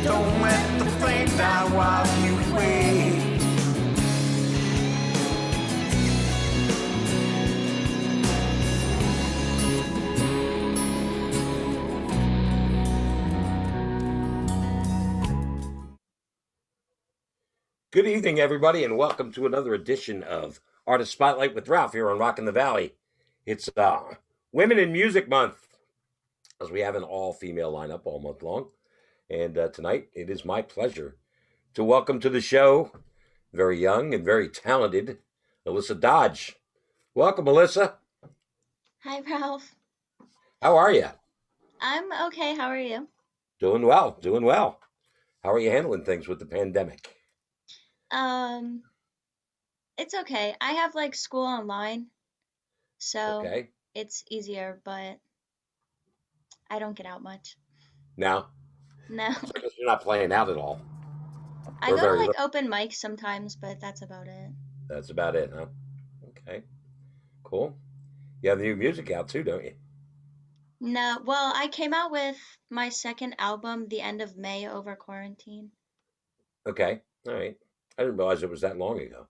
Don't let the flame die while you wait. Good evening, everybody, and welcome to another edition of Artist Spotlight with Ralph here on Rockin' the Valley. It's Women in Music Month, as we have an all-female lineup all month long. And tonight, it is my pleasure to welcome to the show very young and very talented Alyssa Dodge. Welcome, Alyssa. Hi, Ralph. How are you? I'm okay. How are you? Doing well, doing well. How are you handling things with the pandemic? It's okay. I have like school online, so Okay. it's easier, but I don't get out much. Now, No. because you're not playing out at all. I Or go to very like little. open mics sometimes, but that's about it. That's about it, huh? Okay, cool. You have the new music out too, don't you? No, well, I came out with my second album the end of May over quarantine. Okay, all right. I didn't realize it was that long ago.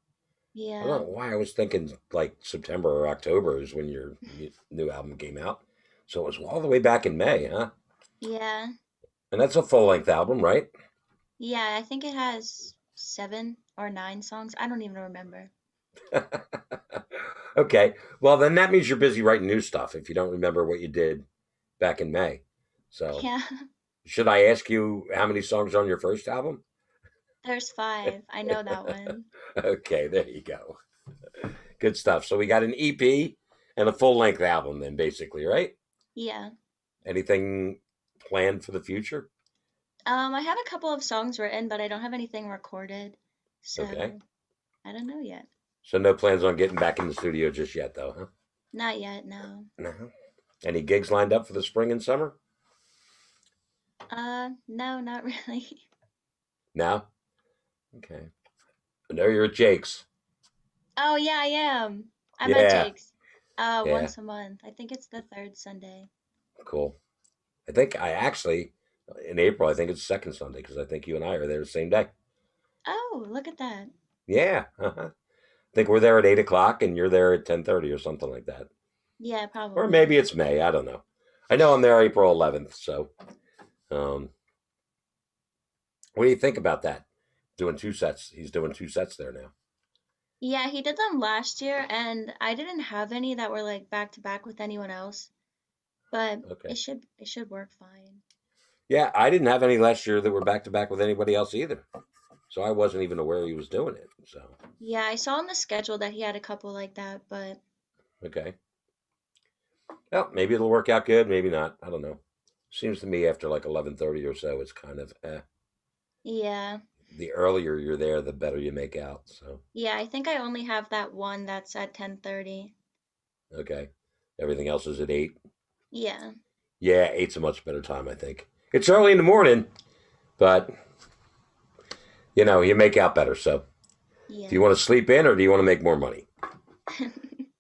I don't Yeah. know why I was thinking like September or October is when your new album came out. So it was all the way back in May, huh? Yeah. And that's a full length album, right? Yeah, I think it has 7 or 9 songs. I don't even remember. Okay. Well, then that means you're busy writing new stuff if you don't remember what you did back in May. So Yeah, should I ask you how many songs are on your first album? there's 5. I know that one. Okay, there you go. Good stuff. So we got an EP and a full length album, then basically, right? Yeah. Anything planned for the future? I have a couple of songs written, but I don't have anything recorded, Okay. so I don't know yet. So no plans on getting back in the studio just yet, though, huh? Not yet, no. No. Any gigs lined up for the spring and summer? No, not really. No. Okay. I know you're at Jake's. Oh yeah, I am. I'm at Yeah. Jake's. Yeah. Once a month. I think it's the third Sunday. Cool. I think I actually in April. I think it's second Sunday because I think you and I are there the same day. Oh, look at that. Yeah. I think we're there at 8 o'clock and you're there at 10:30 or something like that. Yeah, Or probably. maybe it's May. I don't know. I know I'm there April 11th. So, um, what do you think about that? Doing 2 sets. He's doing 2 sets there now. Yeah, he did them last year, and I didn't have any that were like back to back with anyone else, but Okay. it should work fine. Yeah, I didn't have any last year that were back to back with anybody else either. So I wasn't even aware he was doing it. So, Yeah, I saw on the schedule that he had a couple like that, but okay. Well, maybe it'll work out good. Maybe not. I don't know. Seems to me after like 11:30 or so, it's kind of yeah. the earlier you're there, the better you make out. So, Yeah, I think I only have that one that's at 10:30. okay. Everything else is at 8. Yeah. Yeah, 8's a much better time, I think. It's early in the morning, but you make out better. So, do you Yeah. want to sleep in or do you want to make more money?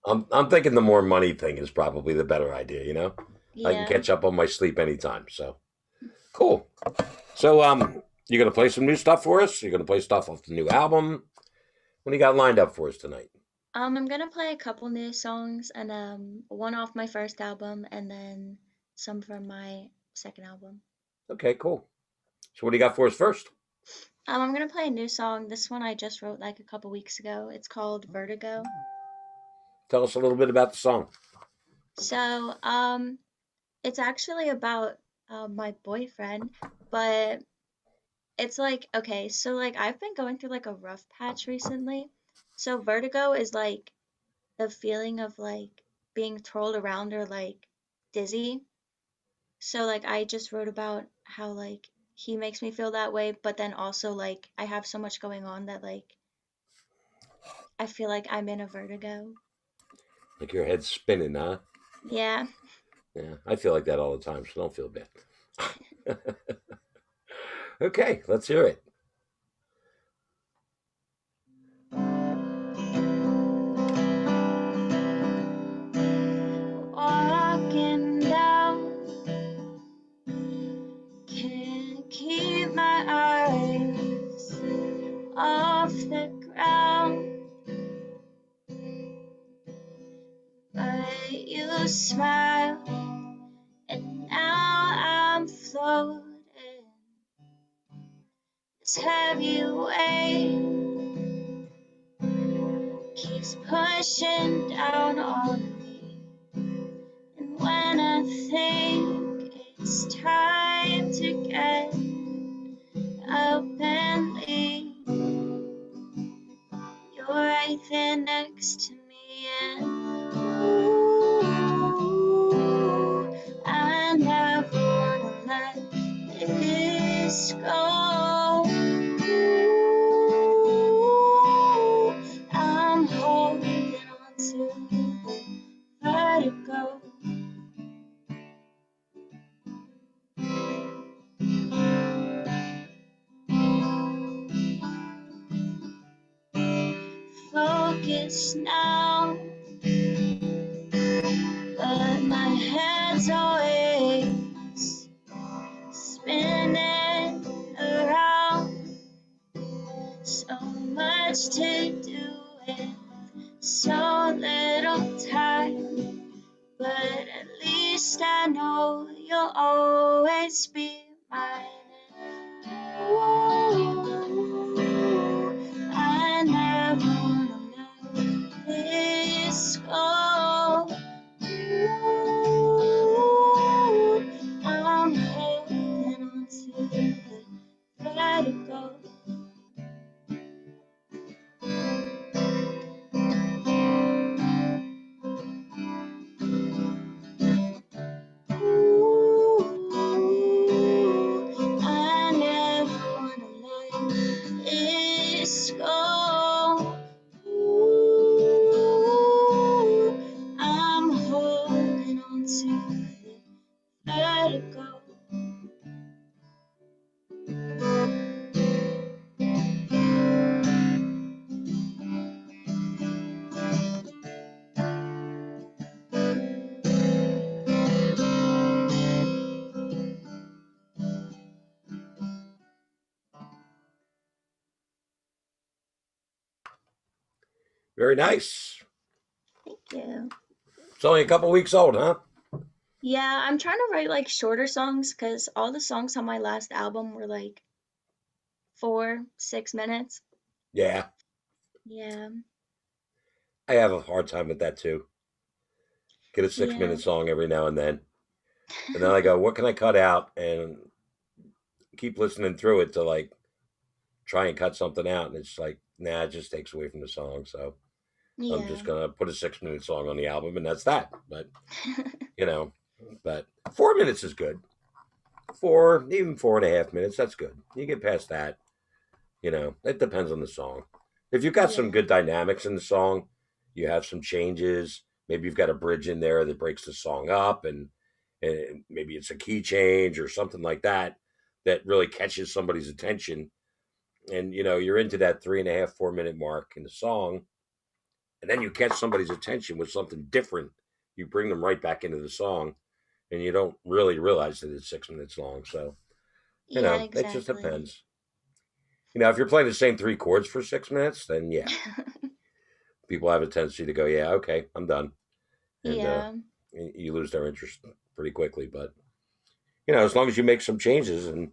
I'm thinking the more money thing is probably the better idea. I can Yeah. catch up on my sleep anytime. So, cool. So, you gonna play some new stuff for us? You're gonna play stuff off the new album? What do you got lined up for us tonight? I'm gonna play a couple new songs and one off my first album and then some from my second album. Okay, cool. So, what do you got for us first? I'm gonna play a new song. This one I just wrote like a couple weeks ago. It's called Vertigo. Tell us a little bit about the song. So, it's actually about my boyfriend, but it's like, okay, so like I've been going through like a rough patch recently. So vertigo is like the feeling of like being twirled around or like dizzy. So like I just wrote about how like he makes me feel that way, but then also like I have so much going on that like I feel like I'm in a vertigo. Like your head's spinning, huh? Yeah. Yeah, I feel like that all the time, so don't feel bad. Okay, let's hear it. Walking down, can't keep my you smile, and now I'm floating. This heavy weight keeps pushing down on me. And when I think it's time to get up and leave, you're right there next to me, and ooh, I never wanna let this go. Ooh, I'm holding on to vertigo. Focus now, but my head's always spinning around. So much to do with so little time, but at least I know you'll always be mine. Ooh, I never wanna let this go. Ooh, I'm holding on to the vertigo. Ooh, I never wanna let this go. Ooh, I'm holding on to the vertigo. Very nice. Thank you. It's only a couple weeks old, huh? Yeah, I'm trying to write like shorter songs because all the songs on my last album were like 4, 6 minutes. Yeah. Yeah, I have a hard time with that too. Get a 6 minute yeah, song every now and then. And then I go, what can I cut out? And keep listening through it to like try and cut something out. And it's like, nah, it just takes away from the song. So I'm yeah. just going to put a 6 minute song on the album and that's that. But, you know, but 4 minutes is good. Even 4.5 minutes, that's good. You get past that. It depends on the song. If you've got some Yeah, good dynamics in the song, you have some changes. Maybe you've got a bridge in there that breaks the song up, and maybe it's a key change or something like that that really catches somebody's attention. And you're into that 3.5, 4 minute mark in the song, and then you catch somebody's attention with something different. You bring them right back into the song, and you don't really realize that it's 6 minutes long. So yeah, it just exactly. depends. If you're playing the same three chords for 6 minutes, then yeah, people have a tendency to go, yeah, okay, I'm done. And Yeah, you lose their interest pretty quickly. But, as long as you make some changes and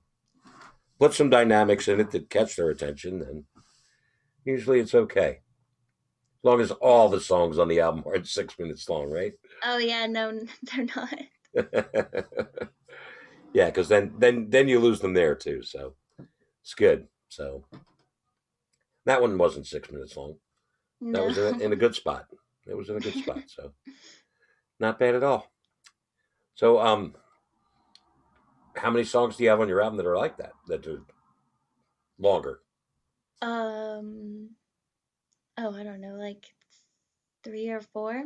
put some dynamics in it that catch their attention, then usually it's okay. As long as all the songs on the album are 6 minutes long, right? oh yeah, no, they're not. Yeah, because then you lose them there too. So it's good. So that one wasn't 6 minutes long. That No. was in a good spot. It was in a good spot. So not bad at all. So how many songs do you have on your album that are like that? That are longer? um oh, I don't know, like 3 or 4.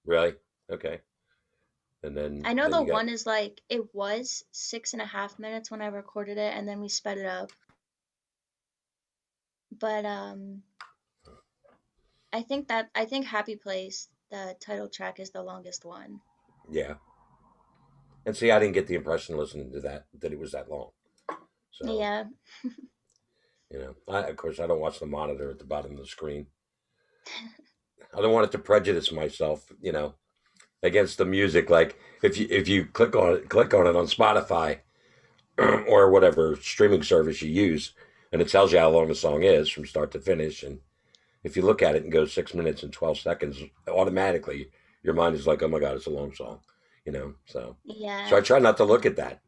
Really? Okay. And then I know then the you got one is like it was 6.5 minutes when I recorded it, and then we sped it up. But I think Happy Place, the title track, is the longest one. yeah. And see, I didn't get the impression listening to that it was that long. So Yeah. of course I don't watch the monitor at the bottom of the screen. I don't want it to prejudice myself. against the music. Like if you click on it on Spotify or whatever streaming service you use, and it tells you how long the song is from start to finish. And if you look at it and go 6 minutes and 12 seconds, automatically your mind is like, oh my god, it's a long song, So I Yeah, try not to look at that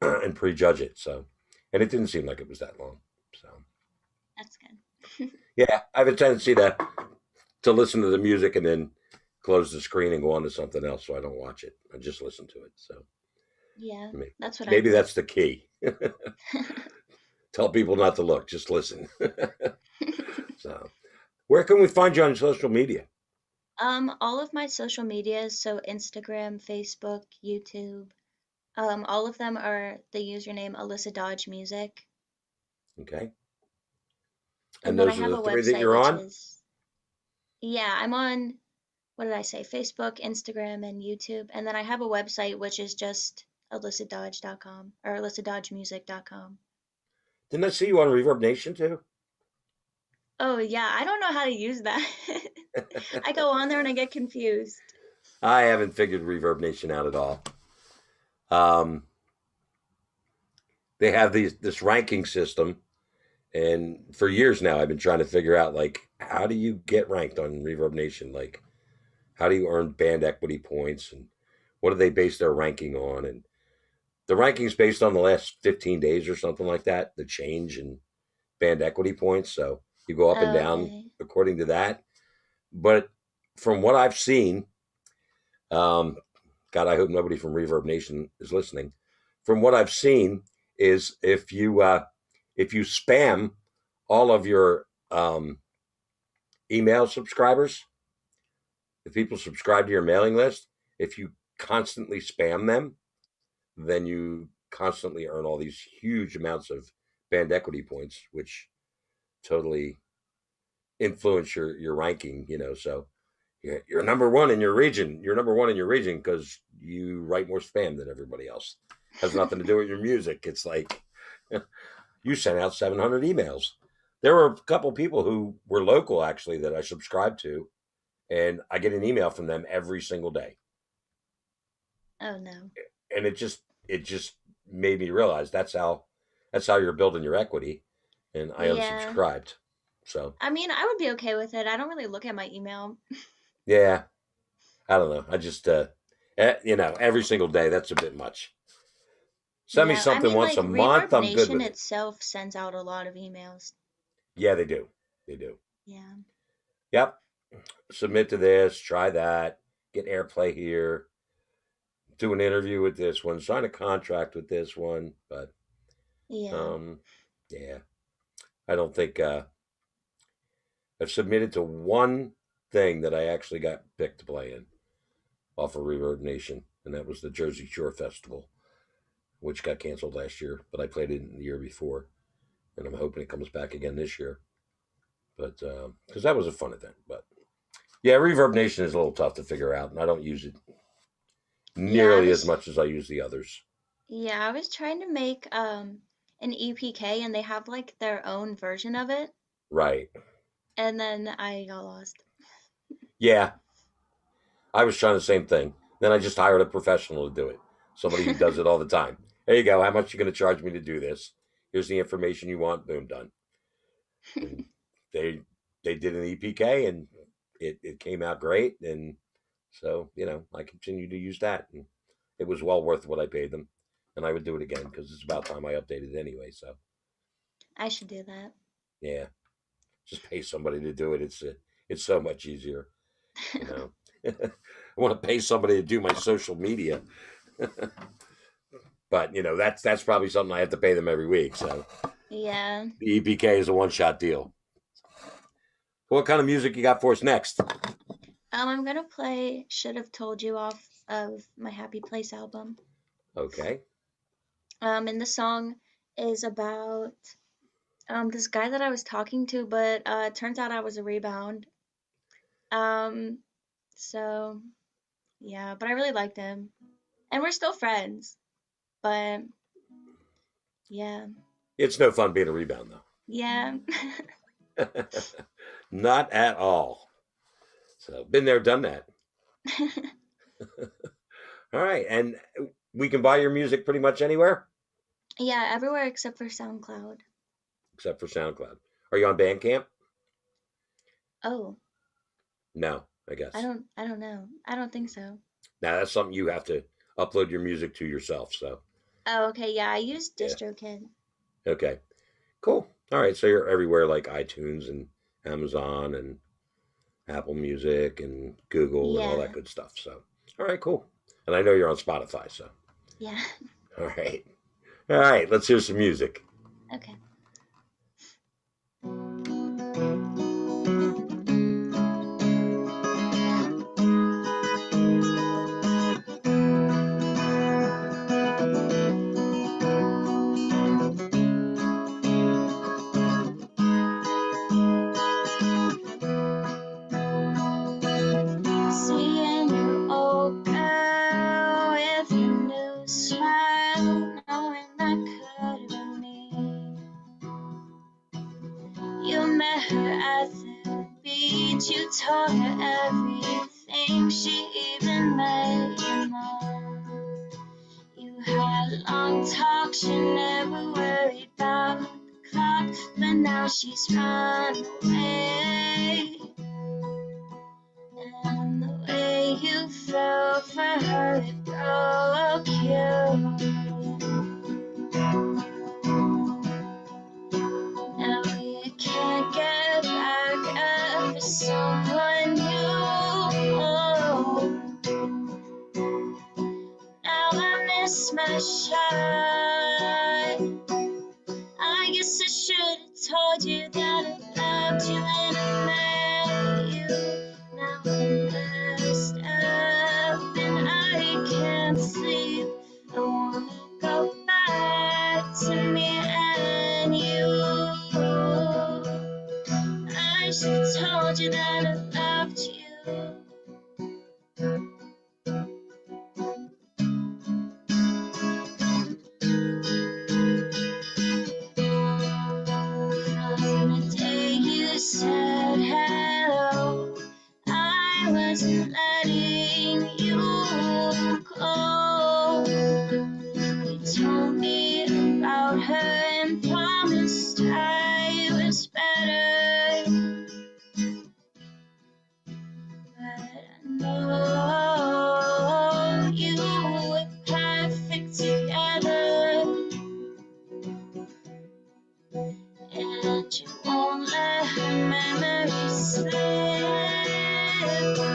and prejudge it. So, and it didn't seem like it was that long. So that's good. yeah, I have a tendency to listen to the music and then close the screen and go on to something else, so I don't watch it. I just listen to it. So Yeah, maybe, that's what I maybe do. that's the key. Tell people not to look, just listen. So, where can we find you on social media? All of my social medias, so Instagram, Facebook, YouTube, all of them are the username Alyssa Dodge Music. Okay, and And then I those are have the a three that website you're which on. is, yeah, I'm on, what did I say? Facebook, Instagram, and YouTube. And then I have a website which is just alyssadodge.com or alyssadodgemusic.com. Didn't I see you on Reverb Nation too? Oh, yeah, I don't know how to use that. I go on there and I get confused. I haven't figured Reverb Nation out at all. Um, they have this ranking system, and for years now, I've been trying to figure out like how do you get ranked on Reverb Nation? Like, how do you earn band equity points, and what do they base their ranking on? And the ranking's based on the last 15 days or something like that. The change in band equity points, so you go up and Oh, down okay. according to that. But from what I've seen, um, God, I hope nobody from Reverb Nation is listening. From what I've seen, is if you spam all of your email subscribers, if people subscribe to your mailing list, if you constantly spam them, then you constantly earn all these huge amounts of band equity points, which totally influence your ranking. So you're number one in your region. You're number one in your region because you write more spam than everybody else. Has nothing to do with your music. It's like you sent out 700 emails. There were a couple people who were local actually that I subscribed to, and I get an email from them every single day, Oh, no. and it just made me realize that's how you're building your equity, and I Yeah. unsubscribed. So I mean, I would be okay with it. I don't really look at my email. yeah, I don't know. I just every single day that's a bit much. Send me Yeah, I something mean, once like a month. Reverb I'm good Nation with it. itself sends out a lot of emails. Yeah, they do. They do. Yeah. Yep. Submit to this. Try that. Get airplay here. Do an interview with this one. Sign a contract with this one. But Yeah. um, yeah, I don't think I've submitted to one thing that I actually got picked to play in off of Reverb Nation, and that was the Jersey Shore Festival, which got canceled last year. But I played it in the year before, and I'm hoping it comes back again this year. But because that was a fun event. But yeah, Reverb Nation is a little tough to figure out, and I don't use it Yeah, nearly as much as I use the others. I was trying to make an EPK and they have like their own version of it Right. and then I got lost. Yeah, I was trying the same thing. Then I just hired a professional to do it, somebody who does it all the time. There you go. How much you going to charge me to do this? Here's the information you want. Boom, done. And they they did an EPK, and it came out great. And so I continue to use that, and it was well worth what I paid them. And I would do it again because it's about time I updated it anyway. So I should do that. yeah, just pay somebody to do it. It's so much easier. You know, I want to pay somebody to do my social media, but that's probably something I have to pay them every week. So Yeah. the EPK is a one shot deal. What kind of music you got for us next? I'm gonna play Should Have Told You off of my Happy Place album. Okay. And the song is about this guy that I was talking to, but it turns out I was a rebound. Um, so yeah, but I really liked him. And we're still friends. But yeah. It's no fun being a rebound Yeah. though. Not at all. So been there, done that. All right, and we can buy your music pretty much anywhere Yeah, everywhere except for SoundCloud. except for SoundCloud. Are you on Bandcamp? Oh, No, I guess. I don't know. I don't think so. Now that's something you have to upload your music to yourself. So Oh, okay. Yeah, I use yeah, DistroKid. okay, cool. All right, so you're everywhere like iTunes and Amazon and Apple Music and Google and all that Yeah. good stuff. So all right, cool. And I know you're on Spotify. So Yeah. all right, all right. Let's hear some music. Okay. Seeing your old girl with a new smile, knowing that could have been me. You met her at the beach, you told her everything, she even met your mom. You had long talks, you never worried about the clock, but now she's run away. And the way you fell for her, it broke you. Now you can't get back up for someone new. Now I miss my shot. I guess I should have told you that I loved you and I met you. Now I'm messed up and I can't sleep. I wanna go back to me and you. I should have told you that I loved you. From the day you said hello, I wasn't letting you go. You told me about her and promised I was better. But I know you were perfect together, and you won't let her memories slip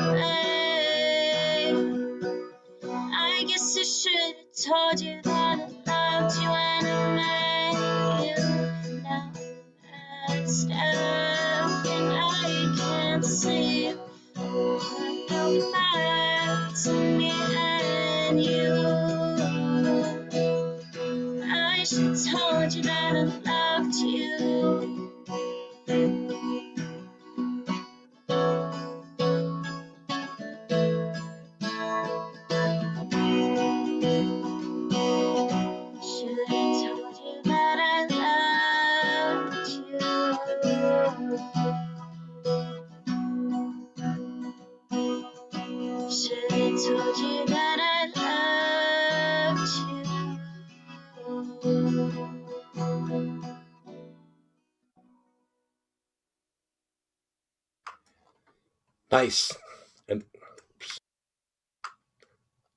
away. I guess I should have told you that I loved you and I met you. Now I'm messed up and I can't sleep. I wanna go back to me and you. I should have told you that I loved you. Should have told you that I loved you. Should have told you that I loved you. Nice, and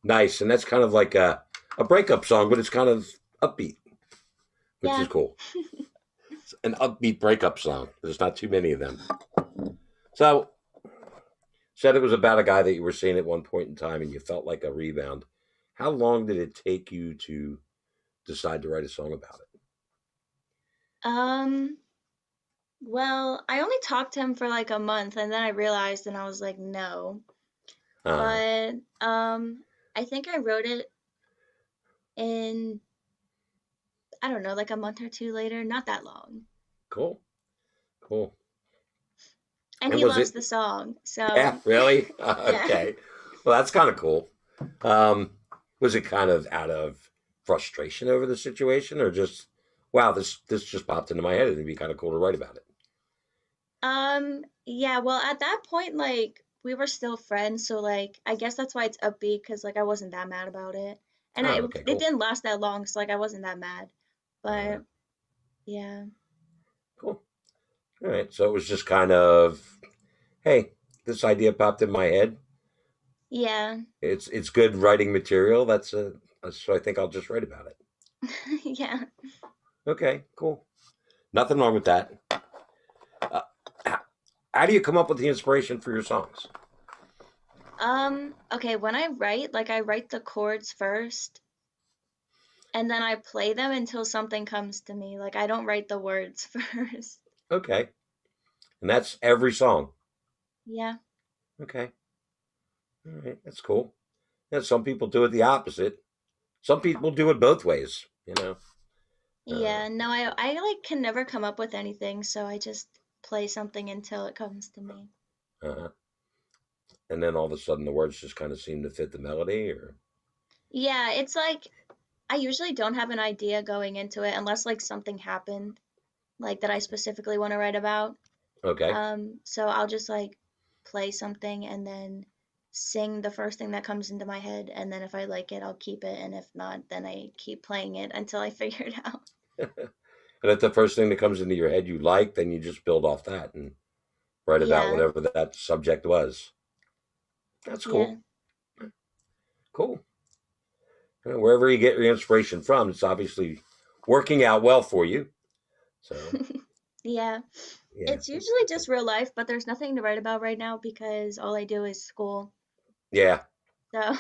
nice, and that's kind of like a breakup song, but it's kind of upbeat, which is Yeah. cool. It's an upbeat breakup song. There's not too many of them. So said it was about a guy that you were seeing at one point in time, and you felt like a rebound. How long did it take you to decide to write a song about it? Um, well, I only talked to him for like a month and then I realized and I was like, no. Uh, But I think I wrote it in, I don't know, like a month or two later, not that long. cool, cool. And And he was loves it? the song. Yeah, So, really? yeah. Okay. Well, that's kind of cool. Um, was it kind of out of frustration over the situation, or just, wow, this just popped into my head, and it'd be kind of cool to write about it? Yeah, well, at that point, like we were still friends, so like I guess that's why it's upbeat because like I wasn't that mad about it, and Oh, okay, it cool. didn't last that long, so like I wasn't that mad. Uh, But yeah, cool. All right. So it was just kind of, hey, this idea popped in my head. yeah, It's good writing material. So I think I'll just write about it. yeah. Okay, cool. Nothing wrong with that. Uh, how, how do you come up with the inspiration for your songs? Okay, when I write, like I write the chords first, and then I play them until something comes to me. Like I don't write the words first. Okay, and that's every song. Yeah, Okay, all right, that's cool. Yeah, some people do it the opposite. Some people do it both ways. Uh, yeah. No, I like can never come up with anything, so I just play something until it comes to me. uh, and then all of a sudden the words just kind of seem to fit the melody. Or Yeah, it's like I usually don't have an idea going into it unless like something happened like that I specifically want to write about. okay, So I'll just like play something and then sing the first thing that comes into my head, and then if I like it, I'll keep it, and if not, then I keep playing it until I figure it out. and if the first thing that comes into your head you like, then you just build off that and write about Yeah, whatever that subject was. That's yeah. cool. Cool. Wherever you get your inspiration from, it's obviously working out well for you. So Yeah. yeah, It's usually just real life, but there's nothing to write about right now because all I do is school. yeah. So,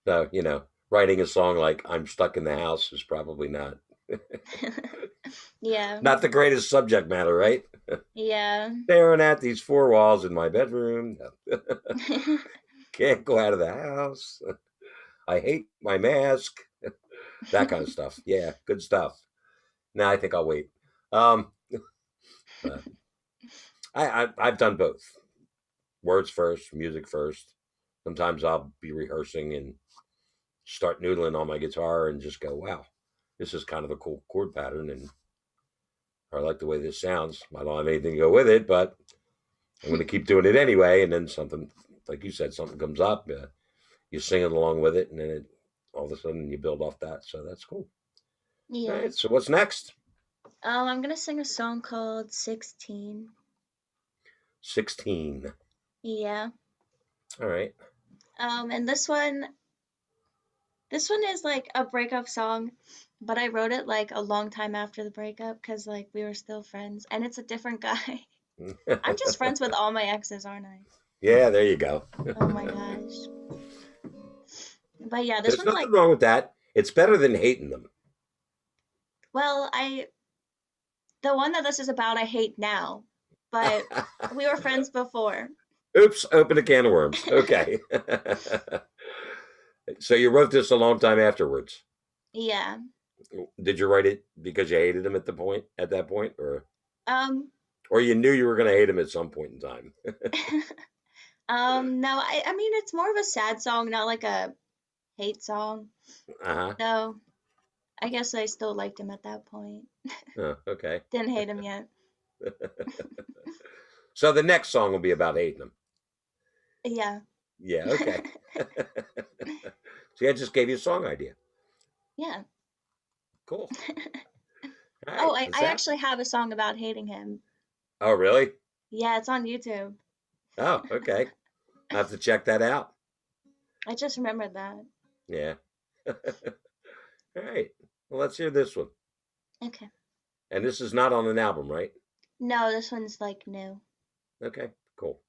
So writing a song like "I'm Stuck in the House" is probably yeah. not the greatest subject matter, right? Yeah. Staring at these four walls in my bedroom. Can't go out of the house. I hate my mask. That kind of stuff. Yeah, good stuff. Now I think I'll wait. Um, but I've done both. Words first, music first. Sometimes I'll be rehearsing and start noodling on my guitar and just go, "Wow, this is kind of a cool chord pattern," and I like the way this sounds. I don't have anything to go with it, but I'm going to keep doing it anyway. And then something, like you said, something comes up, you sing it along with it, and then all of a sudden you build off that. So that's cool. All Yeah. right. So what's next? I'm gonna sing a song called 16. 16. Yeah. All right. And this one is like a breakup song, but I wrote it like a long time after the breakup because like we were still friends, and it's a different guy. I'm just friends with all my exes, aren't I? Yeah, there you go. Oh my gosh. But yeah, this There's one's like, nothing wrong with that. It's better than hating them. well, the one that this is about, I hate now, but we were friends before. Oops, open a can of worms. Okay. So you wrote this a long time afterwards. Yeah. Did you write it because you hated him at that point, Um, or you knew you were going to hate him at some point in time? no, I mean, it's more of a sad song, not like a hate song. Uh-huh. So I guess I still liked him at that point. Oh, okay. Didn't hate him yet. So the next song will be about hating him. Yeah. Yeah, okay. See, I just gave you a song idea. Yeah. Cool. All Oh, right, that's I out. actually have a song about hating him. Oh, really? Yeah, it's on YouTube. Oh, okay. I have to check that out. I just remembered that. Yeah. All right. Well, let's hear this one. Okay. And this is not on an album, right? No, this one's like new. Okay, cool.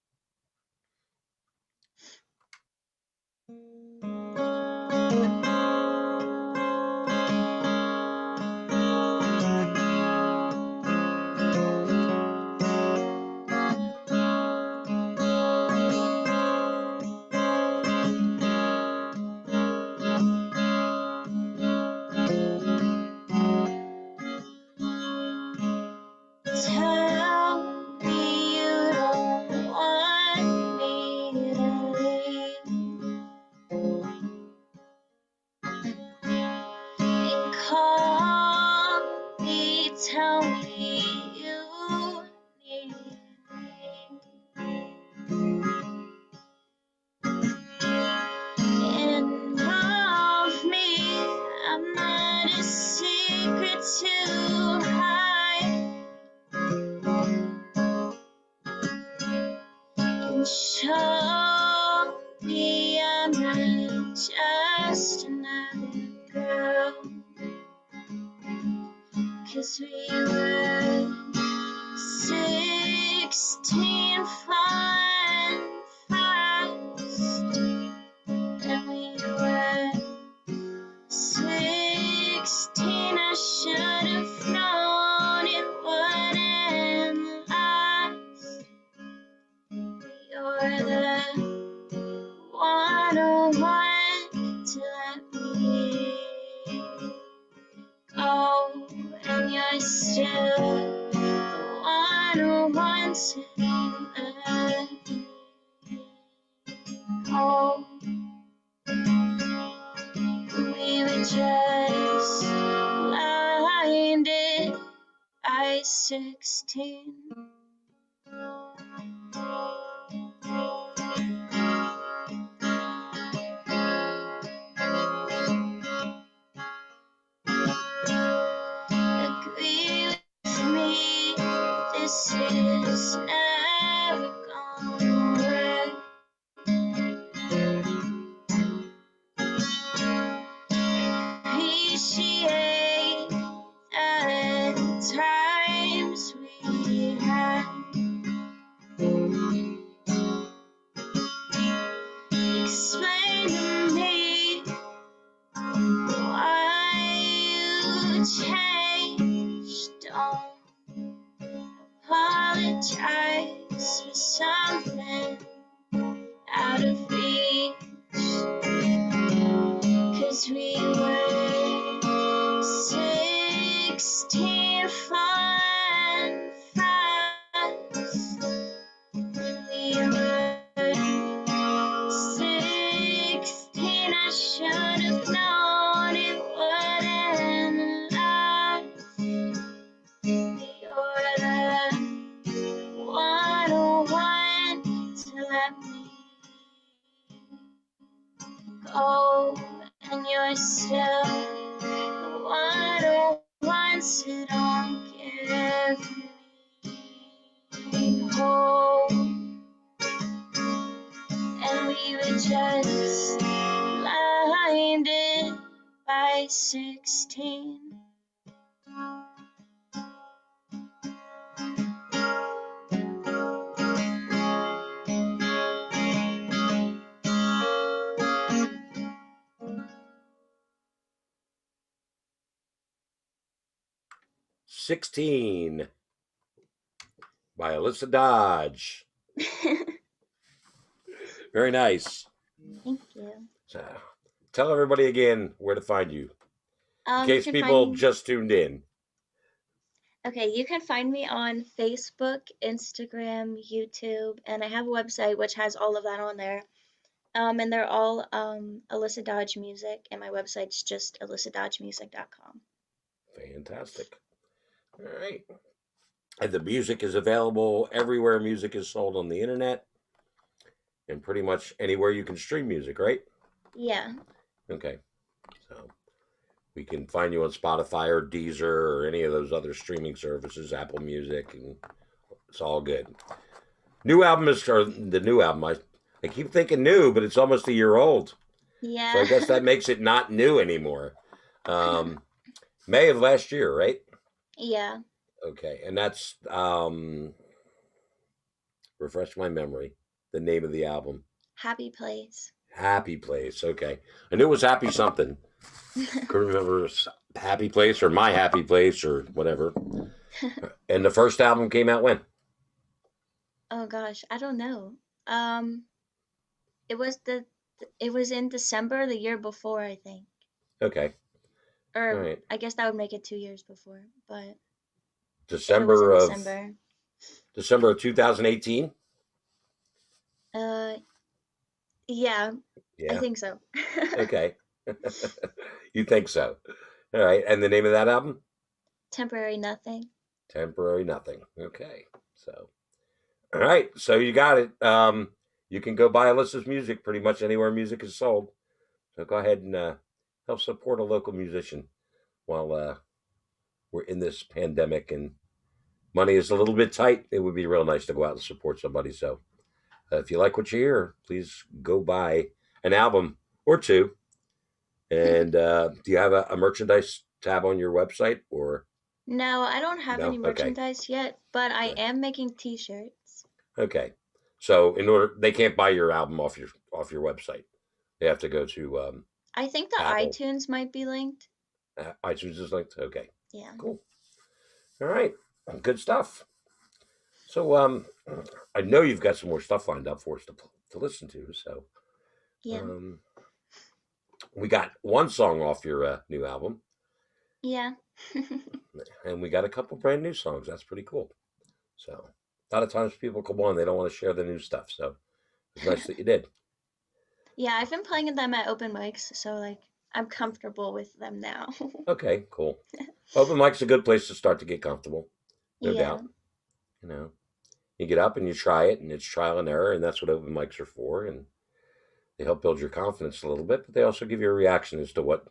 Tell me you don't want me to leave. And call me, tell me you need me. show me I'm not just another girl. 'Cause we were 16, fun fast, and we were 16. I should have known it wouldn't last. You're the 101 to let me go, and you're still the 101 to let me go. We were just blinded by 16. Agree with me, this is never gonna work. Appreciate the times we had. Explain to me why you changed. Don't apologize for something out of reach. 'Cause we were 16, fun fast, when we were 16. I should have known it wouldn't last. You're the 101 to let me go, and you're still the 101 so don't give me hope. And we were just blinded by 16. "16" by Alyssa Dodge. Very nice. Thank you. So, tell everybody again where to find you, in You case can people find just tuned in. Okay, you can find me on Facebook, Instagram, YouTube, and I have a website which has all of that on there. And they're all Alyssa Dodge Music, and my website's just alyssadodgemusic.com. Fantastic. All right. And the music is available everywhere music is sold on the internet, and pretty much anywhere you can stream music, right? Yeah. Okay. So we can find you on Spotify or Deezer or any of those other streaming services, Apple Music, and it's all good. New album is, or the new album, I keep thinking new, but it's almost a year old. Yeah. So I guess that makes it not new anymore. May of last year, right? Yeah. Okay. And that's, refresh my memory, the name of the album. Happy Place. Happy Place. Okay. I knew it was Happy something. Couldn't remember Happy Place or My Happy Place or whatever. And the first album came out when? Oh gosh, I don't know. It was in December the year before, I think. Okay. All Or right. I guess that would make it 2 years before, but it was December in of December. December of 2018. Yeah, I Yeah. think so. Okay. You think so? All right. And the name of that album? Temporary Nothing. Temporary Nothing. Okay. So, all right. So you got it. You can go buy Alyssa's music pretty much anywhere music is sold. So go ahead and help support a local musician while we're in this pandemic and money is a little bit tight. It would be real nice to go out and support somebody. So If you like what you hear, please go buy an album or two. And do you have a merchandise tab on your website or No, I don't have any no? Okay. merchandise yet, but I Yeah. am making t-shirts. Okay. So in order, they can't buy your album off your website. They have to go to I think the Apple. iTunes might be linked. iTunes is linked. Okay. Yeah. Cool. All right. Good stuff. So I know you've got some more stuff lined up for us to listen to. So Yeah. um, we got one song off your new album, Yeah. and we got a couple brand new songs. That's pretty cool. So a lot of times people come on, they don't want to share the new stuff. So it's nice that you did. Yeah, I've been playing them at open mics, so like I'm comfortable with them now. Okay, cool. Open mic's a good place to start to get comfortable, no Yeah. doubt. You know, you get up and you try it, and it's trial and error, and that's what open mics are for. And they help build your confidence a little bit, but they also give you a reaction as to what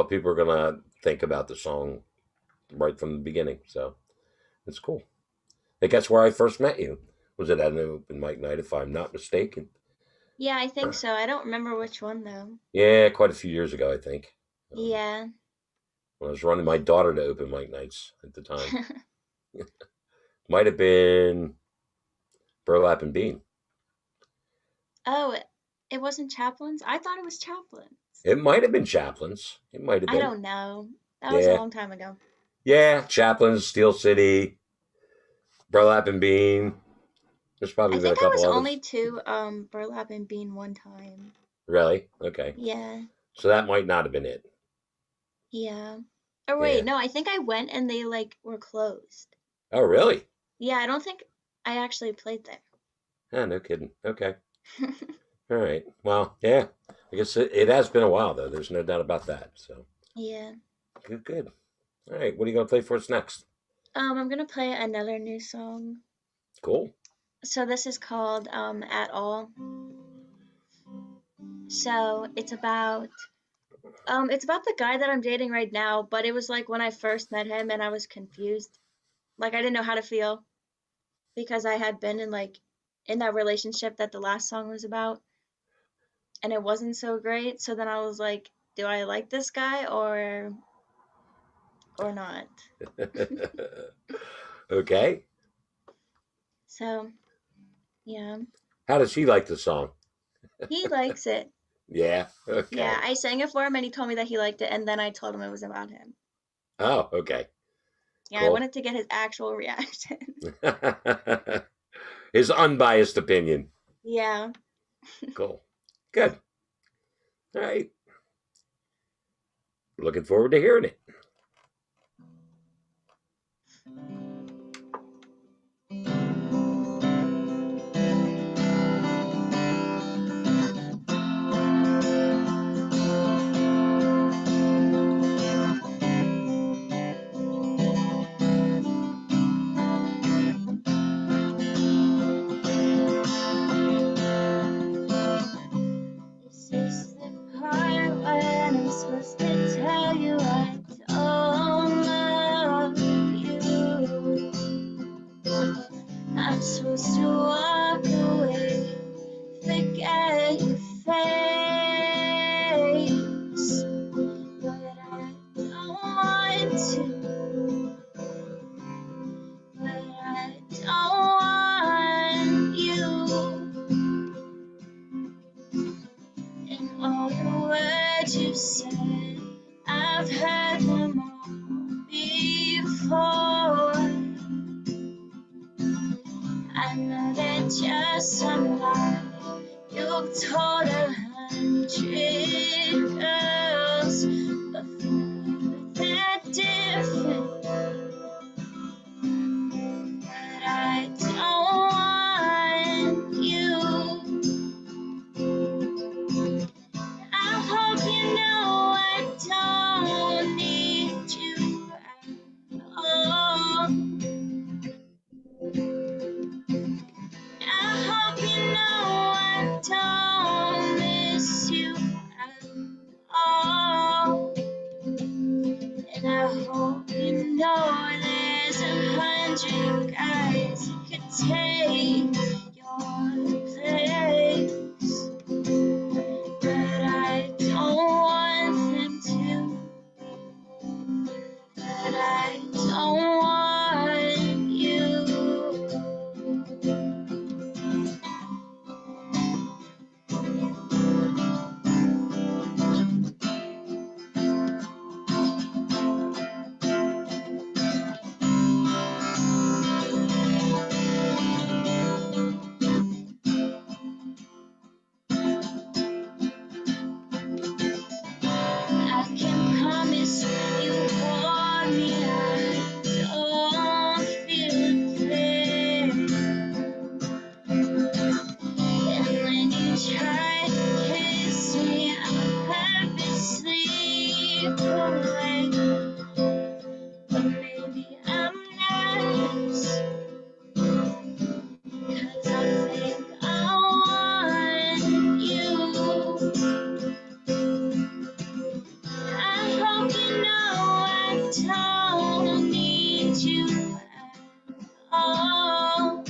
people are gonna think about the song right from the beginning. So it's cool. I think that's where I first met you. Was it at an open mic night, if I'm not mistaken? Yeah, I think so. I don't remember which one though. Yeah, quite a few years ago, I think. Yeah. When I was running my daughter to open mic nights at the time. Might have been Burlap and Bean. Oh, it wasn't Chaplin's? I thought it was Chaplin's. It might have been Chaplin's. It might have I been. don't know. That was a Yeah. long time ago. Yeah, Chaplin's, Steel City, Burlap and Bean. There's probably I been a think I was couple only others. to Burlap and Bean one time. Really? Okay. Yeah. So that might not have been it. Yeah. Or Yeah. wait, no, I think I went and they like were closed. Oh, really? Yeah, I don't think I actually played there. Yeah, no kidding. Okay. All right. Well, yeah. I guess it has been a while, though. There's no doubt about that. So Yeah. good, good. All right. What are you going to play for us next? I'm gonna play another new song. Cool. So this is called At All. So it's about the guy that I'm dating right now, but it was like when I first met him and I was confused. Like I didn't know how to feel because I had been in that relationship that the last song was about and it wasn't so great. So then I was like, do I like this guy or not? Okay. So, yeah. How does he like the song? He likes it. Yeah. Yeah, Okay. I sang it for him and he told me that he liked it and then I told him it was about him. Oh, okay. Yeah, I Cool. wanted to get his actual reaction. His unbiased opinion. Yeah. Cool. Good. All right. Looking forward to hearing it. This is the part when I'm supposed to tell you I don't love you. I'm supposed to walk away, forget your face, but I don't want to. But I don't want you. And all the words you said, I've heard them all before. I know they're just some lie. You've told 100 girls before, but they're different. But I don't want you. I hope you know I don't need you at all. I hope you know I don't miss you at all. Oh,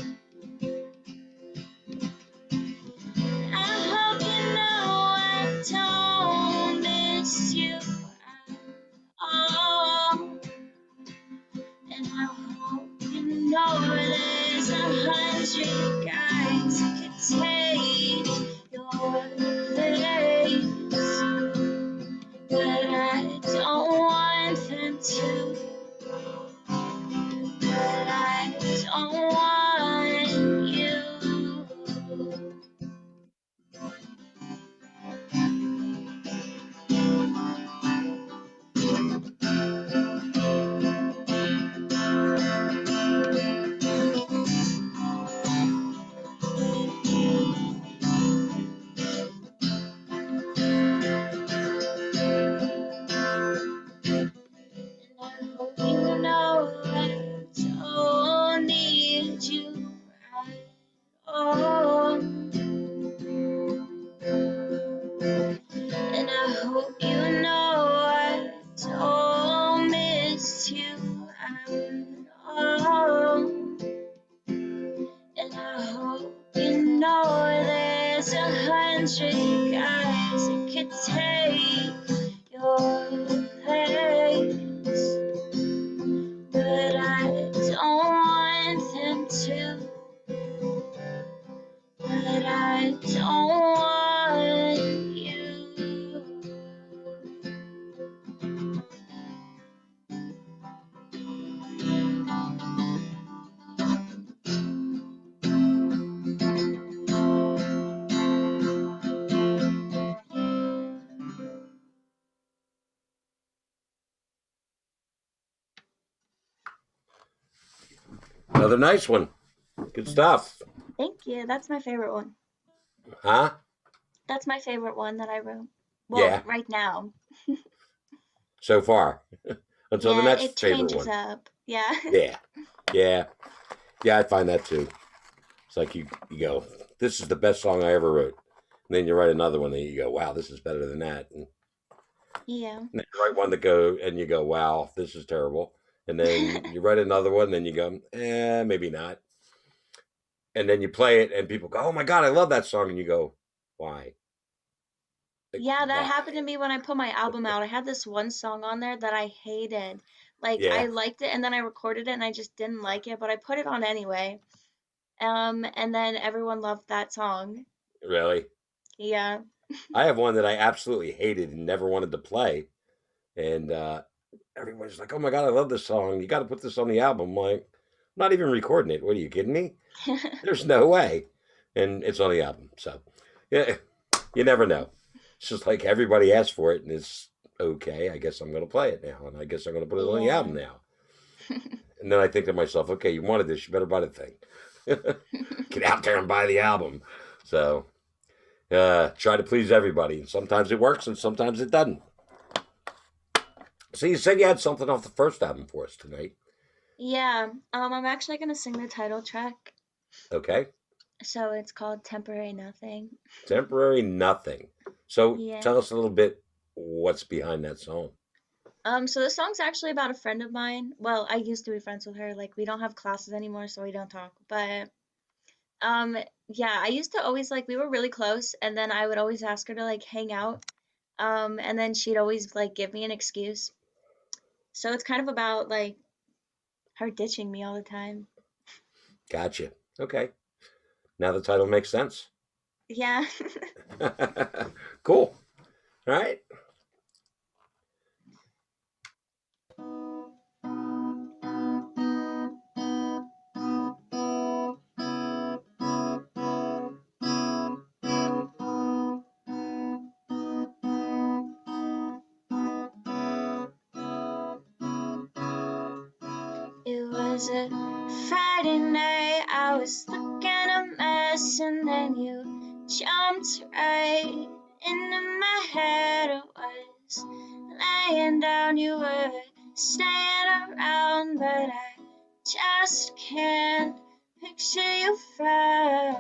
I hope you know I don't miss you at all. And I hope you know there's 100 guys who could take your place, but I don't want them to. But I don't want you. And I hope you know I don't need you at all. And I hope you know I don't miss you at all. And I hope you know there's 100 guys that could take your place, but I don't want them to. But I don't want you. Another nice one. Good stuff. Thank you. That's my favorite one. Huh? That's my favorite one that I wrote. Well, Yeah. right now. So far. Until the Yeah, next it favorite changes one. up. Yeah. Yeah. Yeah. Yeah, I find that too. It's like you go, this is the best song I ever wrote. And then you write another one and you go, wow, this is better than that. And Yeah. then you write one that go and you go, wow, this is terrible. And then you write another one and you go, maybe not. And then you play it and people go, oh my God, I love that song. And you go, why? Like, Yeah, that why? happened to me when I put my album out. I had this one song on there that I hated. Like I Yeah, liked it and then I recorded it and I just didn't like it, but I put it on anyway. And then everyone loved that song. really. Yeah. I have one that I absolutely hated and never wanted to play. And everybody's like, oh my God, I love this song. You got to put this on the album. I'm like, I'm not even recording it. What are you kidding me? There's no way. And it's on the album. So, yeah, you never know. It's just like everybody asked for it and it's okay. I guess I'm going to play it now. And I guess I'm going to put it on the Yeah. album now. And then I think to myself, okay, you wanted this. You better buy the thing. Get out there and buy the album. So, try to please everybody. And sometimes it works and sometimes it doesn't. So you said you had something off the first album for us tonight. Yeah. I'm actually gonna sing the title track. Okay. So it's called Temporary Nothing. Temporary Nothing. So Yeah. tell us a little bit what's behind that song. So the song's actually about a friend of mine. Well, I used to be friends with her. Like we don't have classes anymore, so we don't talk. But um yeah, I used to always like we were really close and then I would always ask her to like hang out. And then she'd always like give me an excuse. So it's kind of about like her ditching me all the time. Gotcha. Okay. Now the title makes sense. Yeah. Cool. All right. It was a Friday night, I was looking a mess, and then you jumped right into my head. I was laying down, you were staying around, but I just can't picture you frown.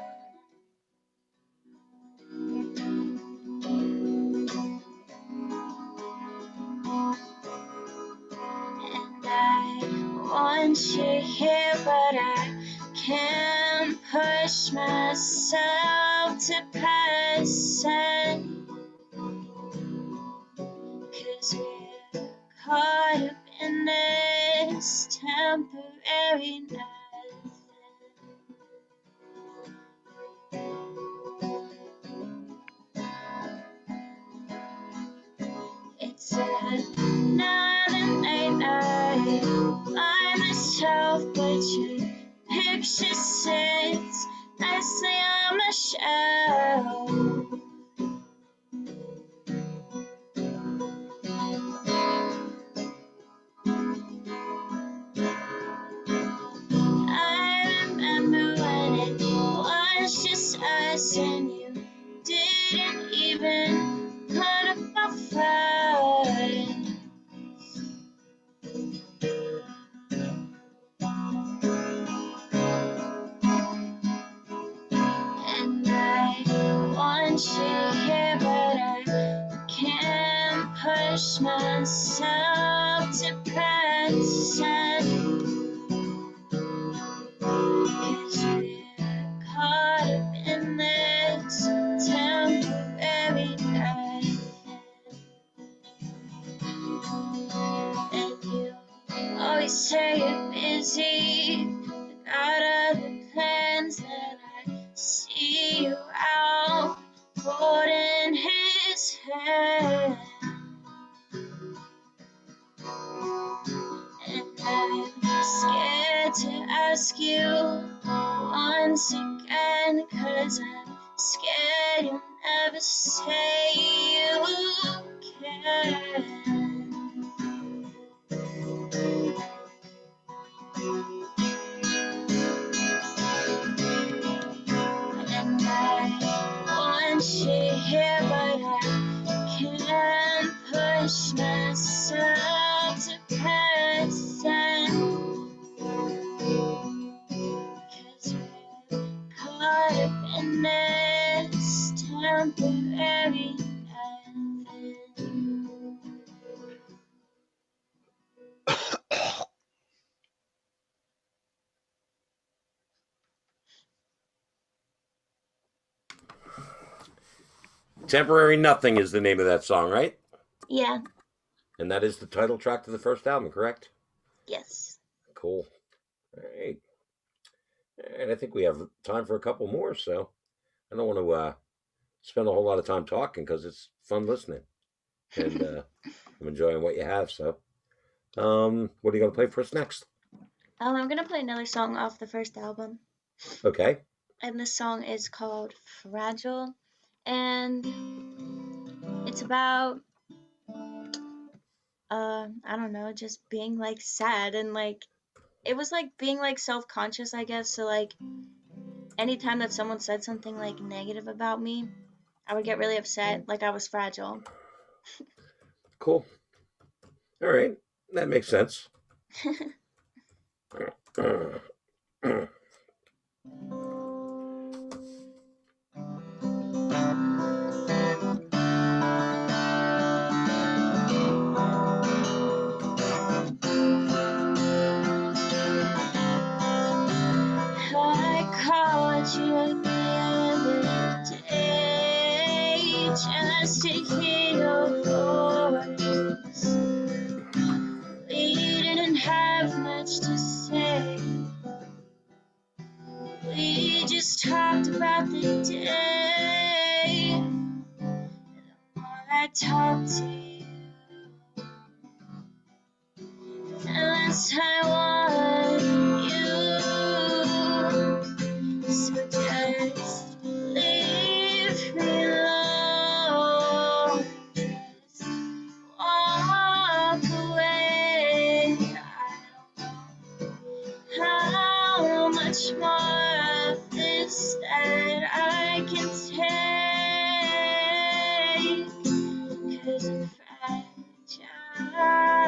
And I want you here, but I can't push myself to pass it, 'cause we're caught up in this temporary nothing. It's another night by myself, but your picture sits nicely on my shelf. I remember when it was just us and you didn't even put up a fight. And I want you here, but I can't push myself to present, 'cause we're caught up in this temporary nothing. And you always say you're busy, but got other plans. That I see you out holding his hand, and I'm scared to ask you once again, 'cause I'm scared you'll never say you can. And I want you here, but I can't push myself to present, 'cause we're caught up in this temporary nothing. Temporary Nothing is the name of that song, right? Yeah, And that is the title track to the first album, correct? yes. Cool. All right. And I think we have time for a couple more, so I don't want to spend a whole lot of time talking because it's fun listening. And I'm enjoying what you have, so. What are you going to play for us next? I'm gonna play another song off the first album, Okay. and this song is called Fragile, and it's about I don't know, just being like sad, and like it was like being like self-conscious, I guess. So like anytime that someone said something like negative about me, I would get really upset, like I was fragile. Cool. All right. That makes sense. I called you the other day just to hear your voice. We didn't have much to say. We just talked about the day. The more I talked to you, the less I want you. So just leave me alone. Just walk away. How much more of this that I can take? 'Cause I'm fragile.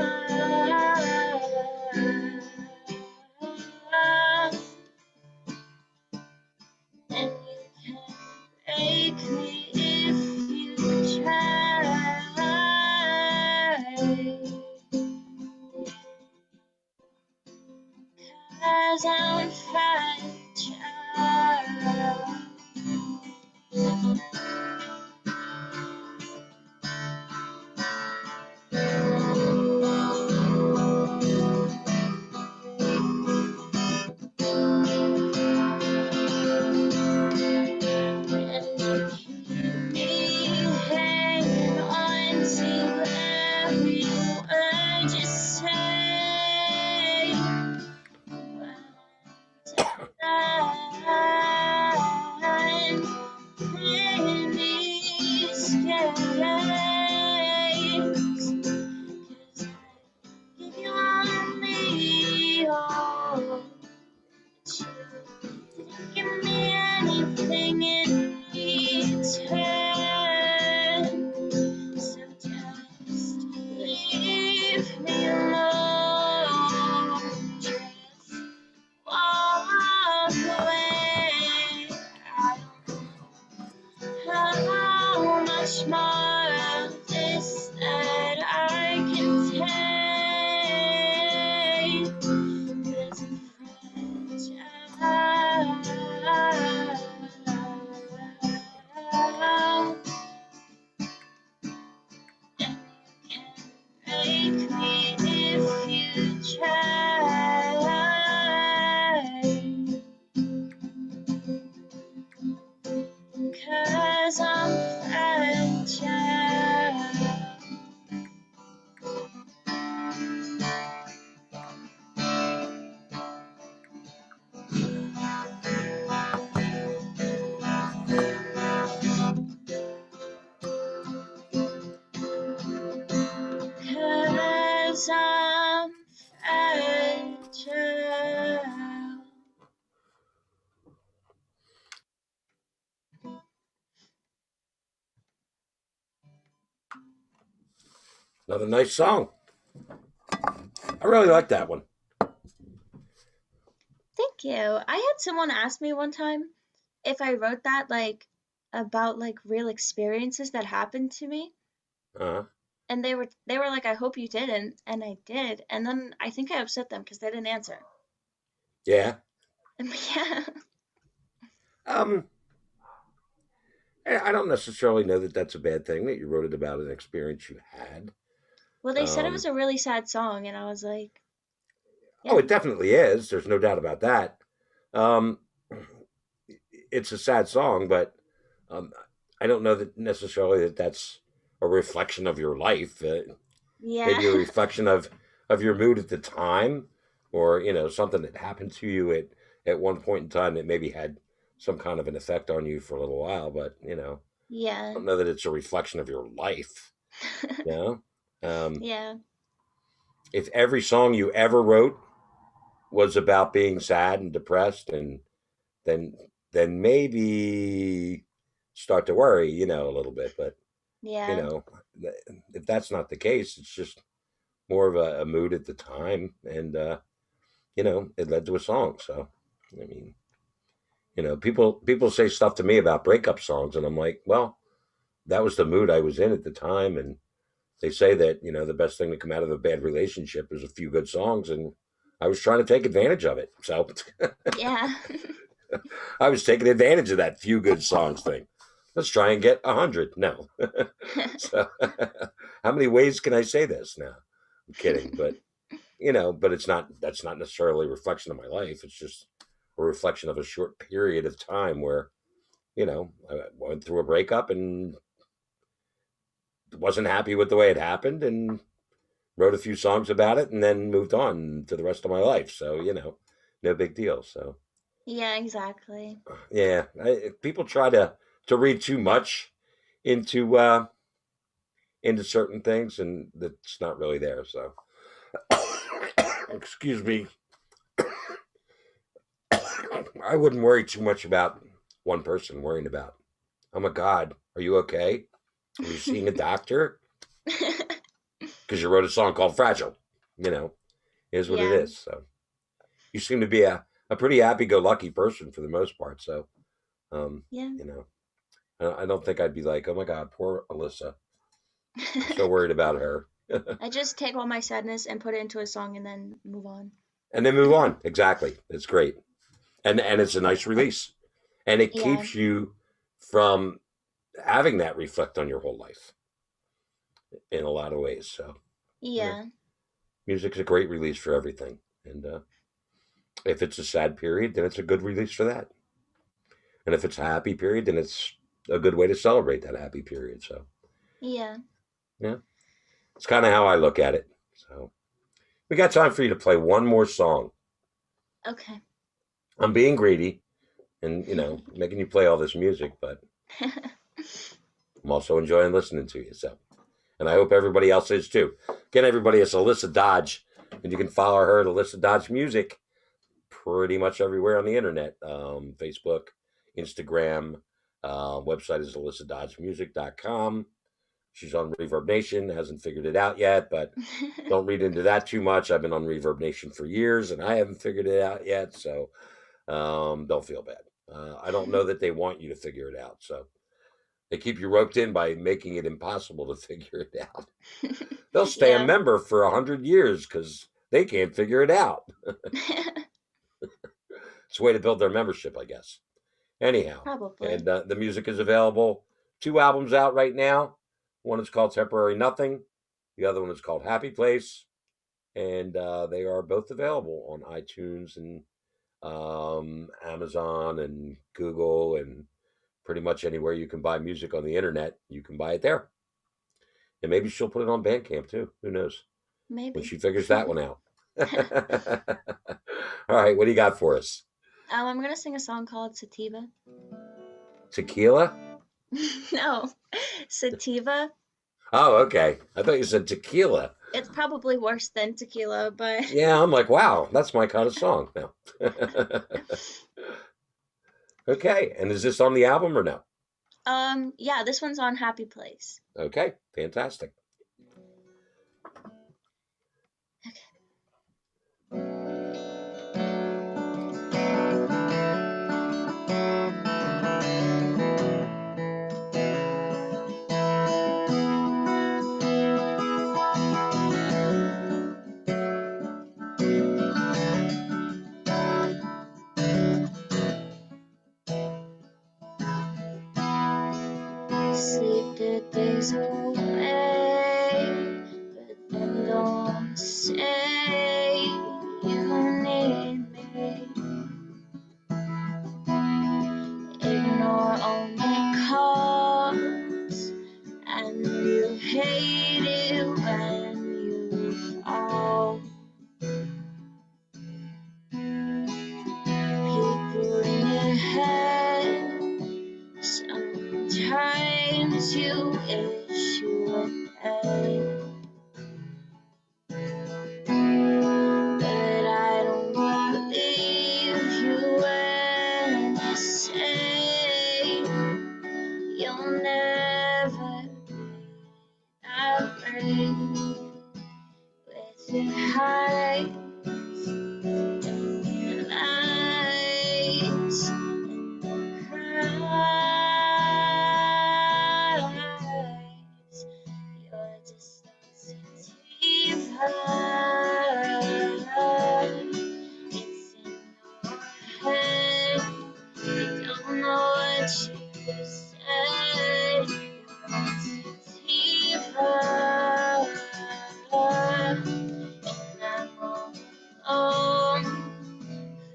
in these games. 'Cause I give you only all that you didn't give me anything in return. So just leave me alone. Just walk away. I don't know how much more of this that I can take. 'Cause I'm fragile. And you can break me if you try. 'Cause I'm fragile. Cause I'm fragile. Another nice song. I really like that one. Thank you. I had someone ask me one time if I wrote that like about like real experiences that happened to me. Uh, And they were like, I hope you didn't, and I did. And then I think I upset them because they didn't answer. yeah. Yeah. Um, I don't necessarily know that that's a bad thing that you wrote it about an experience you had. Well, they said it was Um, a really sad song, and I was like, oh, yeah, it definitely is. There's no doubt about that. Um, it's a sad song, but um, I don't know that necessarily that that's a reflection of your life. yeah, Maybe a reflection of your mood at the time, or something that happened to you at one point in time that maybe had some kind of an effect on you for a little while. But I yeah, don't know that it's a reflection of your life. You know, um, yeah, if every song you ever wrote was about being sad and depressed, and then then maybe start to worry, a little bit. But you yeah, know, if that's not the case, it's just more of a mood at the time, and it led to a song. So, I mean, people say stuff to me about breakup songs, and I'm like, well, that was the mood I was in at the time, and they say that the best thing to come out of a bad relationship is a few good songs, and I was trying to take advantage of it. So yeah, I was taking advantage of that few good songs thing. Let's try and get 100. No. So how many ways can I say this now? I'm kidding, but that's not necessarily a reflection of my life. It's just a reflection of a short period of time where, I went through a breakup and wasn't happy with the way it happened and wrote a few songs about it and then moved on to the rest of my life. So, no big deal. So, yeah, exactly. yeah, people try to read too much into into certain things, and that's not really there. So, excuse me, I wouldn't worry too much about one person worrying about. Oh my God, are you okay? Are you seeing a doctor? Because you wrote a song called "Fragile." You know, is what it Yeah, is. So you seem to be a pretty happy-go-lucky person for the most part. So, um, yeah. you know, I don't think I'd be like, oh my God, poor Alyssa. I'm so worried about her. I just take all my sadness and put it into a song and then move on. And then move on. Exactly. It's great. And it's a nice release. And it Yeah, keeps you from having that reflect on your whole life in a lot of ways. So, you know, yeah, music's a great release for everything. And if it's a sad period, then it's a good release for that. And if it's a happy period, then it's a good way to celebrate that happy period. So, yeah. yeah, it's kind of how I look at it. So, we got time for you to play one more song. Okay. I'm being greedy and, making you play all this music, but I'm also enjoying listening to you. So, and I hope everybody else is too. Again, everybody, it's Alyssa Dodge, and you can follow her at Alyssa Dodge Music pretty much everywhere on the internet. Facebook, Instagram, website is alyssadodgemusic.com. She's on Reverb Nation, hasn't figured it out yet, but don't read into that too much. I've been on Reverb Nation for years and I haven't figured it out yet, so don't feel bad. I don't know that they want you to figure it out, so they keep you roped in by making it impossible to figure it out. They'll stay a Yeah. member for 100 years because they can't figure it out. It's a way to build their membership, I guess. Anyhow, Probably. and the music is available. 2 albums out right now. One is called Temporary Nothing. The other one is called Happy Place. And they are both available on iTunes and Amazon and Google and pretty much anywhere you can buy music on the internet. You can buy it there. And maybe she'll put it on Bandcamp too. Who knows? When Maybe. she figures that one out. All right, what do you got for us? I'm gonna sing a song called Sativa. Tequila? No, Sativa. Oh, okay. I thought you said tequila. It's probably worse than tequila, but Yeah, I'm like, wow, that's my kind of song now. Okay, and is this on the album or no? yeah, this one's on Happy Place. Okay, fantastic. Sleep the days away, but then don't say you need me. Ignore all my calls, and you hate it when you fall. People in your head, sometimes you wish you were dead. But I don't believe you when you say you'll never be afraid. With your heart and eyes and your cries, you're just sativa. It's in your head. You don't know what you said. You're sativa. And I'm all alone.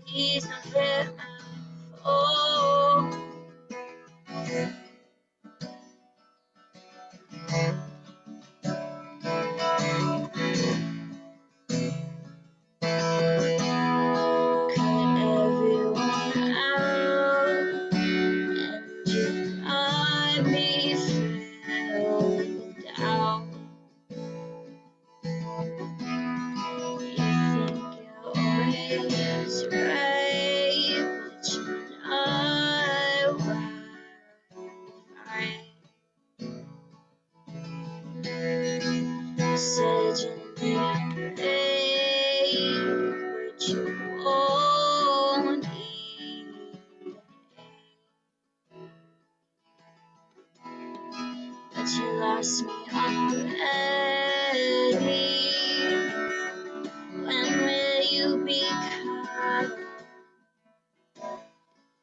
Please don't hit my phone. Cut everyone out, and you got me filled with doubt. You think you're always right, but you're not right. Said you need me, but you won't even but you lost me already. When will you become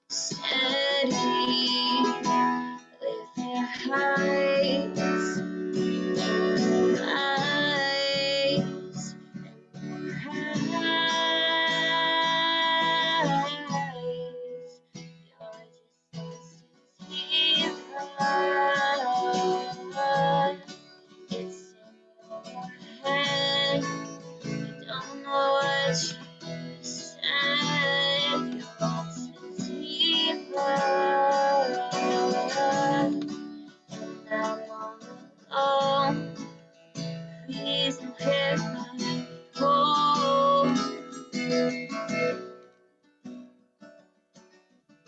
steady with your eyes, eyes, and cries? You're just sativa. It's in your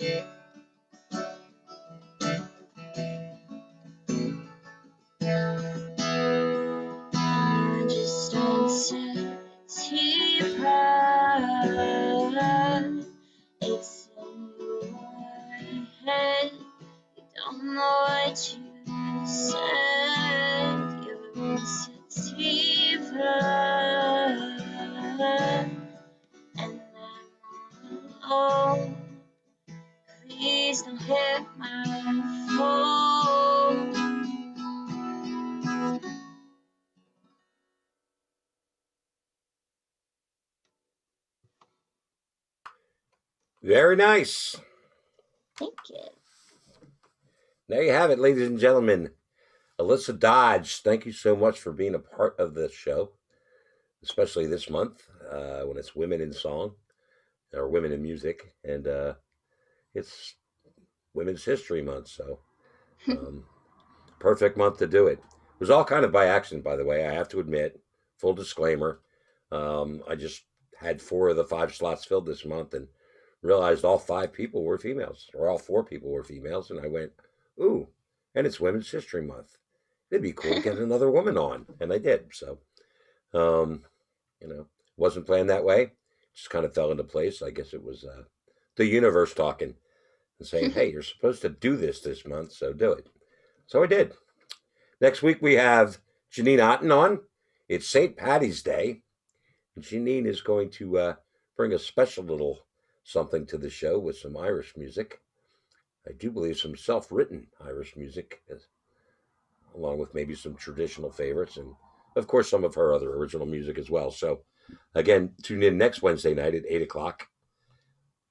I just don't see pride. It's in your head. You don't know what you said. You're sativa, and I'm alone. Please don't hit my phone. Very nice. Thank you. There you have it, ladies and gentlemen. Alyssa Dodge, thank you so much for being a part of this show, especially this month when it's Women in Song or Women in Music, and it's Women's History Month, so perfect month to do it. It was all kind of by accident, by the way. I have to admit, full disclaimer. I just had 4 of the 5 slots filled this month and realized all 5 people were females, or all 4 people were females, and I went, ooh, and it's Women's History Month. It'd be cool to get another woman on, and I did. So, wasn't planned that way. Just kind of fell into place. I guess it was the universe talking and saying, hey, you're supposed to do this month, so do it. So I did. Next week we have Janine Otten on. It's St. Patty's Day, and Janine is going to bring a special little something to the show with some Irish music. I do believe some self-written Irish music, along with maybe some traditional favorites, and of course some of her other original music as well. So again, tune in next Wednesday night at 8 o'clock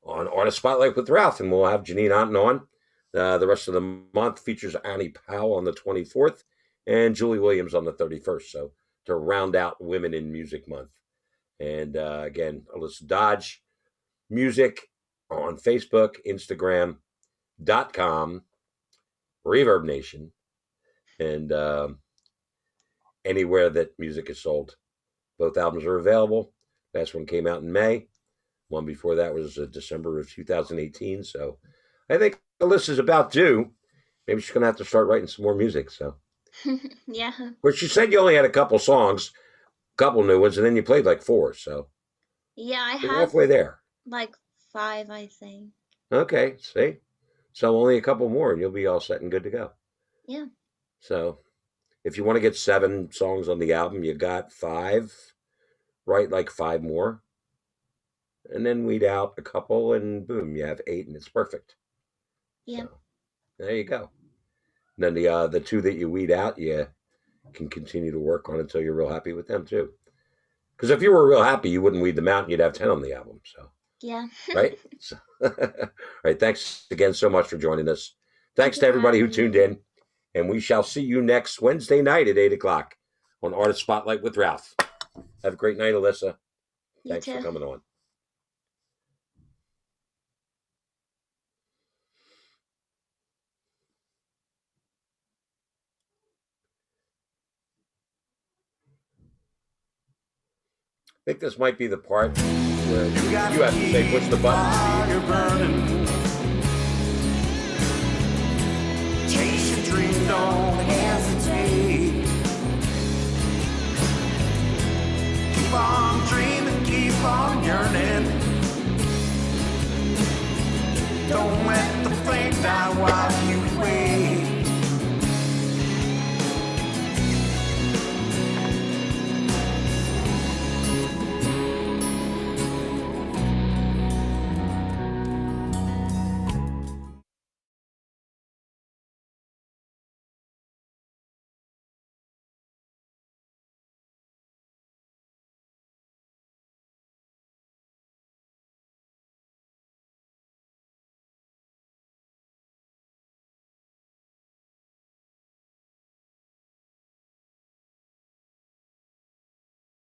on Artist Spotlight with Ralph, and we'll have Janine Otten on. The rest of the month features Annie Powell on the 24th and Julie Williams on the 31st. So to round out Women in Music Month. And again, Alyssa Dodge, music on Facebook, Instagram.com, Reverb Nation, and anywhere that music is sold. Both albums are available. Last one came out in May. One before that was December of 2018. So I think Alyssa's about due. Maybe she's going to have to start writing some more music. So Yeah. Well, she said you only had a couple songs, a couple new ones, and then you played like 4. So Yeah, I you're have halfway there. like 5, I think. Okay, see? So only a couple more and you'll be all set and good to go. Yeah. So if you want to get 7 songs on the album, you got 5. Write like 5 more. And then weed out a couple and boom, you have 8 and it's perfect. Yeah. So, there you go. And then the 2 that you weed out, you can continue to work on until you're real happy with them too. Because if you were real happy, you wouldn't weed them out and you'd have 10 on the album. So Yeah. right? So, all right. Thanks again so much for joining us. Thanks to everybody who tuned in. And we shall see you next Wednesday night at 8 o'clock on Artist Spotlight with Ralph. Have a great night, Alyssa. Thanks for coming on. I think this might be the part where you have to say, push the button. Chase your dream, don't hesitate. Keep on dreaming, keep on yearning. Don't let the flame die while you